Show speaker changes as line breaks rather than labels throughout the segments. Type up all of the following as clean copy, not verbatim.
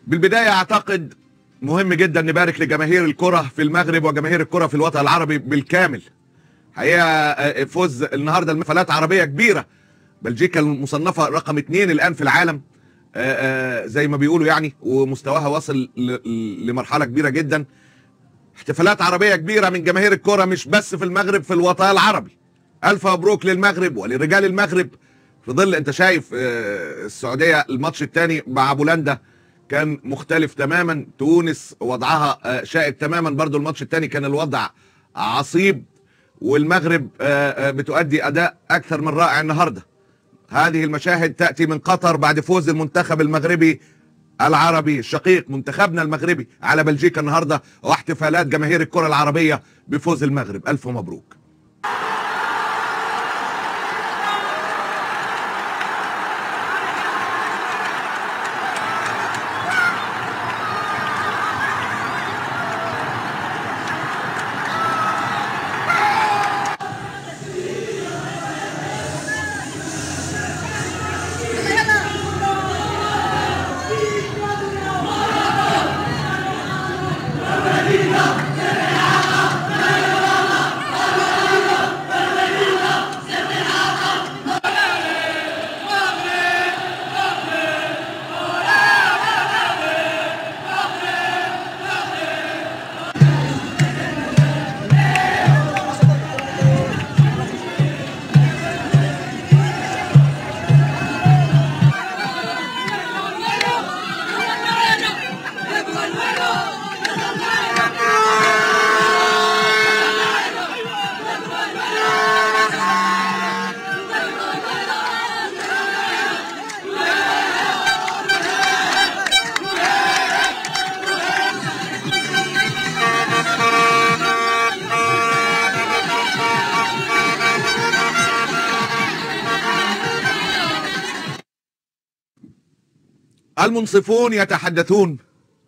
بالبداية أعتقد مهم جدا نبارك لجماهير الكرة في المغرب وجماهير الكرة في الوطن العربي بالكامل. حقيقة فوز النهاردة المفالات عربية كبيرة. بلجيكا المصنفة رقم 2 الآن في العالم زي ما بيقولوا يعني، ومستواها وصل لمرحلة كبيرة جدا. احتفالات عربية كبيرة من جماهير الكرة مش بس في المغرب، في الوطن العربي. ألف مبروك للمغرب ولرجال المغرب. في ظل انت شايف السعودية الماتش الثاني مع بولندا كان مختلف تماما، تونس وضعها شائك تماما، برضو الماتش الثاني كان الوضع عصيب، والمغرب بتؤدي أداء أكثر من رائع النهاردة. هذه المشاهد تأتي من قطر بعد فوز المنتخب المغربي العربي الشقيق منتخبنا المغربي على بلجيكا النهاردة، واحتفالات جماهير الكرة العربية بفوز المغرب. ألف مبروك. المنصفون يتحدثون.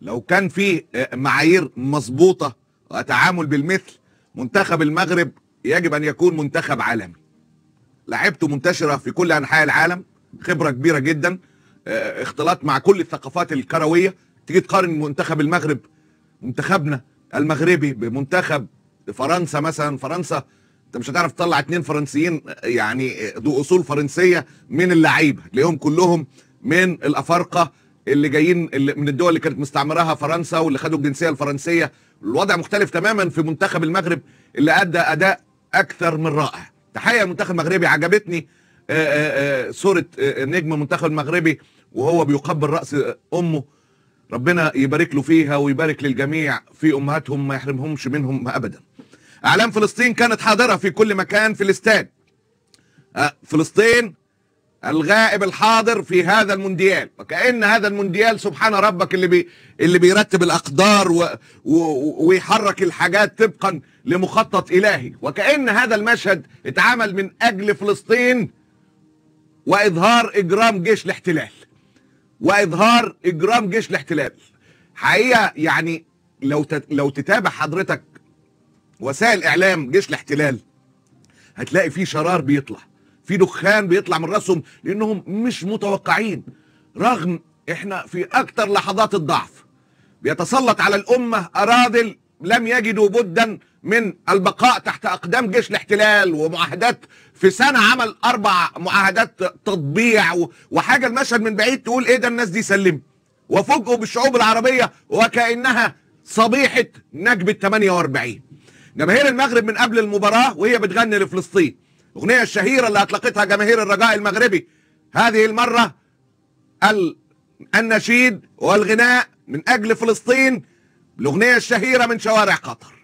لو كان في معايير مظبوطة وتعامل بالمثل، منتخب المغرب يجب أن يكون منتخب عالمي. لعبته منتشرة في كل أنحاء العالم، خبرة كبيرة جدا، اختلاط مع كل الثقافات الكروية. تيجي تقارن منتخب المغرب، منتخبنا المغربي، بمنتخب فرنسا مثلا. فرنسا انت مش هتعرف تطلع 2 فرنسيين يعني ذو اصول فرنسيه من اللعيبه، تلاقيهم كلهم من الافارقه اللي جايين من الدول اللي كانت مستعمراها فرنسا واللي خدوا الجنسيه الفرنسيه. الوضع مختلف تماما في منتخب المغرب اللي ادى اداء اكثر من رائع. تحيه المنتخب المغربي. عجبتني صوره نجم المنتخب المغربي وهو بيقبل راس امه. ربنا يبارك له فيها ويبارك للجميع في امهاتهم، ما يحرمهمش منهم ابدا. اعلام فلسطين كانت حاضره في كل مكان في الاستاد. فلسطين الغائب الحاضر في هذا المونديال، وكأن هذا المونديال سبحان ربك اللي بيرتب الأقدار ويحرك الحاجات طبقا لمخطط إلهي، وكأن هذا المشهد اتعمل من أجل فلسطين وإظهار إجرام جيش الاحتلال، وإظهار إجرام جيش الاحتلال. حقيقة يعني لو تتابع حضرتك وسائل إعلام جيش الاحتلال هتلاقي فيه شرار بيطلع، في دخان بيطلع من راسهم، لانهم مش متوقعين. رغم احنا في اكتر لحظات الضعف بيتسلط على الامه اراذل لم يجدوا بدا من البقاء تحت اقدام جيش الاحتلال، ومعاهدات في سنه عمل 4 معاهدات تطبيع وحاجه. المشهد من بعيد تقول ايه ده، الناس دي سلمت، وفوجئوا بالشعوب العربيه وكانها صبيحه نكبه 48. جماهير المغرب من قبل المباراه وهي بتغني لفلسطين، الأغنية الشهيرة اللي أطلقتها جماهير الرجاء المغربي هذه المرة، النشيد والغناء من أجل فلسطين، الأغنية الشهيرة من شوارع قطر.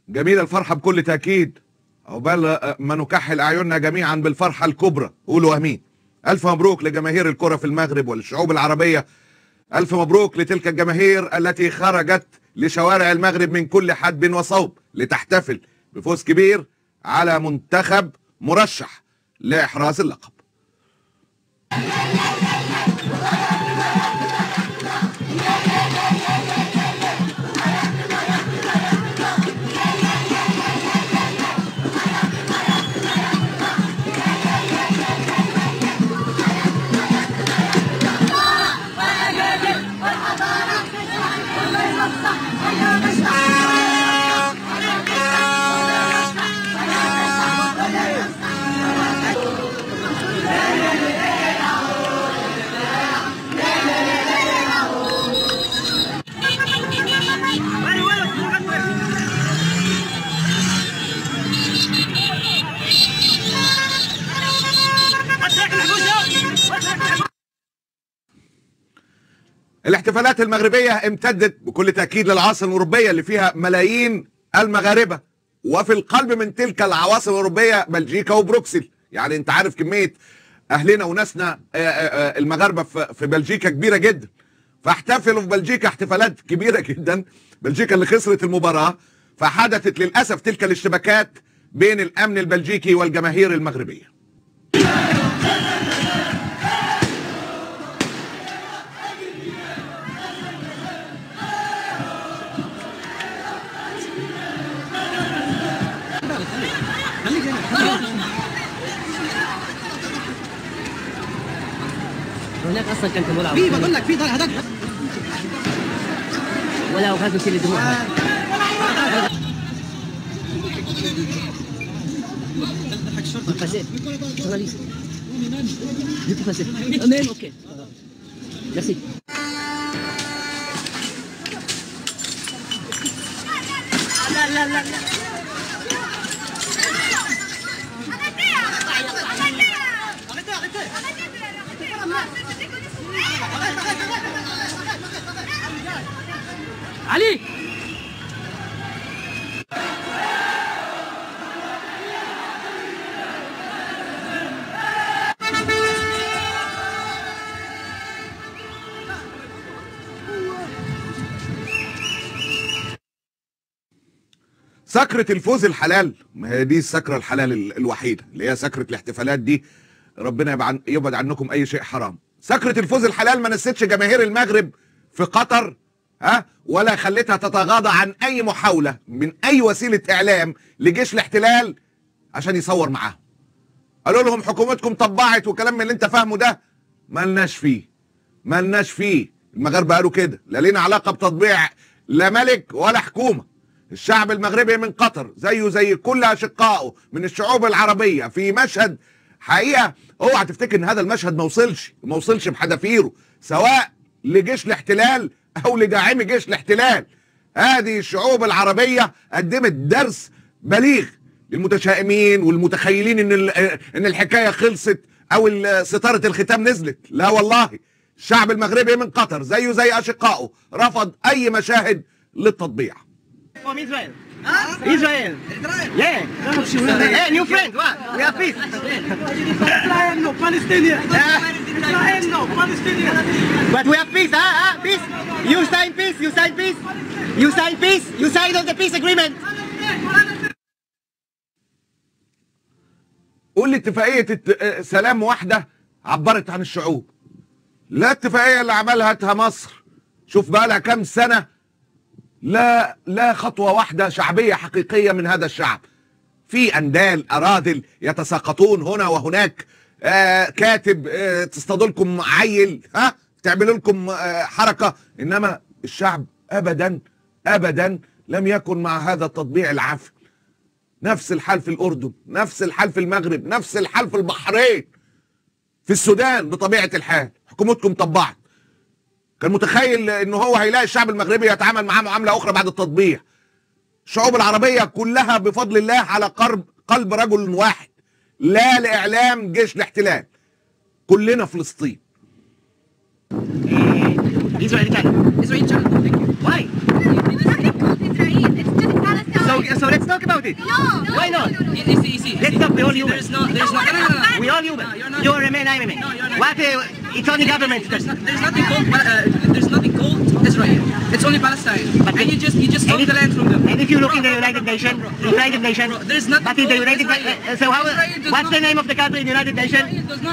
جميلة الفرحة بكل تأكيد، عقبال ما نكحل أعيننا جميعا بالفرحة الكبرى. قولوا أمين. ألف مبروك لجماهير الكرة في المغرب وللشعوب العربية. ألف مبروك لتلك الجماهير التي خرجت لشوارع المغرب من كل حدب وصوب لتحتفل بفوز كبير على منتخب مرشح لإحراز اللقب. الاحتفالات المغربية امتدت بكل تأكيد للعواصم الأوروبية اللي فيها ملايين المغاربة، وفي القلب من تلك العواصم الأوروبية بلجيكا وبروكسل. يعني انت عارف كمية أهلنا وناسنا المغاربة في بلجيكا كبيرة جدا، فاحتفلوا في بلجيكا احتفالات كبيرة جدا. بلجيكا اللي خسرت المباراة، فحدثت للأسف تلك الاشتباكات بين الأمن البلجيكي والجماهير المغربية.
هناك اصلا كان ملعب
في بقول لك في هذاك
ولا وهذا الشيء اللي دموع passé. Journaliste. Je peux passer. Amen. Ok. Merci. Ali.
سكرة الفوز الحلال، ما هي دي السكرة الحلال الوحيدة اللي هي سكرة الاحتفالات دي. ربنا يبعد عنكم أي شيء حرام. سكرة الفوز الحلال ما نسيتش جماهير المغرب في قطر، ولا خلتها تتغاضى عن أي محاولة من أي وسيلة إعلام لجيش الاحتلال عشان يصور معاهم. قالوا لهم حكومتكم طبعت وكلام من اللي أنت فاهمه ده مالناش فيه. المغاربة قالوا كده، لا لينا علاقة بتطبيع لا ملك ولا حكومة. الشعب المغربي من قطر زيه زي كل اشقائه من الشعوب العربيه في مشهد حقيقه. اوعى تفتكر ان هذا المشهد ما وصلش بحذافيره سواء لجيش الاحتلال او لداعمي جيش الاحتلال. هذه الشعوب العربيه قدمت درس بليغ للمتشائمين والمتخيلين ان الحكايه خلصت او ستاره الختام نزلت. لا والله، الشعب المغربي من قطر زيه زي اشقائه رفض اي مشاهد للتطبيع.
From Israel. Israel. Yeah. Hey, new friend. What? We are peace. Israel no Palestinian. Israel no Palestinian. But we have peace, Peace. You sign peace. You sign peace. You sign peace. You sign on the peace agreement.
قول لي اتفاقيه سلام واحده عبرت عن الشعوب. لا الاتفاقيه اللي عملها مصر، شوف بقى لها كام سنه، لا خطوه واحده شعبيه حقيقيه من هذا الشعب. في اندال اراذل يتساقطون هنا وهناك، كاتب تصطادوا لكم عيل، تعملوا لكم حركه، انما الشعب ابدا لم يكن مع هذا التطبيع العافي. نفس الحال في الاردن، نفس الحال في المغرب، نفس الحال في البحرين، في السودان بطبيعه الحال حكومتكم طبعت. كان متخيل انه هو هيلاقي الشعب المغربي يتعامل معاه معامله اخرى بعد التطبيع. الشعوب العربيه كلها بفضل الله على قلب رجل واحد، لا لاعلام جيش الاحتلال، كلنا فلسطين.
Israel channel.
Israeli channel. Thank you.
Why? So let's talk about it.
No.
Why not?
Easy.
Let's talk. We all human.
There's not. No.
We all human.
You're not.
You remain, I remain.
No, you're not.
What? It's only government.
There's nothing called Israel. It's only Palestine.
But
and you just took the land from them.
And if you look in the United Nations,
there's nothing.
but in the United
Israel.
so how?
Israel
What's the name of the country in the United Nations?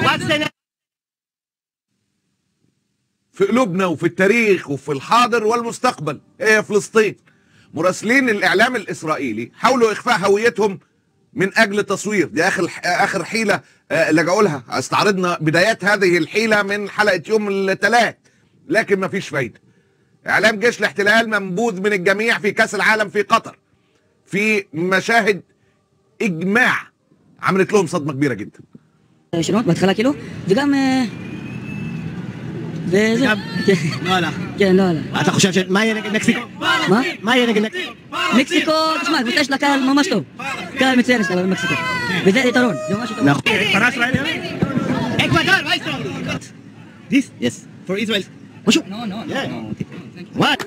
What's the name?
في قلوبنا وفي التاريخ وفي الحاضر والمستقبل هي فلسطين. مراسلين الاعلام الاسرائيلي حاولوا اخفاء هويتهم من اجل التصوير، دي اخر حيله لجأوا لها. استعرضنا بدايات هذه الحيله من حلقه يوم الثلاث، لكن ما فيش فايده. اعلام جيش الاحتلال منبوذ من الجميع في كاس العالم في قطر، في مشاهد اجماع عملت لهم صدمه كبيره جدا.
شنو בהתחלה כאילו וגם וזה
לא.
כן לא
אתה חושב מה יהיה נגד מקסיקו? מה יהיה נגד מקסיקו?
מקסיקו, תשמע, קבוצה יש לה קהל ממש טוב, קהל מצוין יש לה במקסיקו, וזה יתרון, זה ממש יתרון.
נכון. אקוודור, מה ישראל? This? Yes. For Israel. משהו?
No.
Yeah.
Thank you.
What?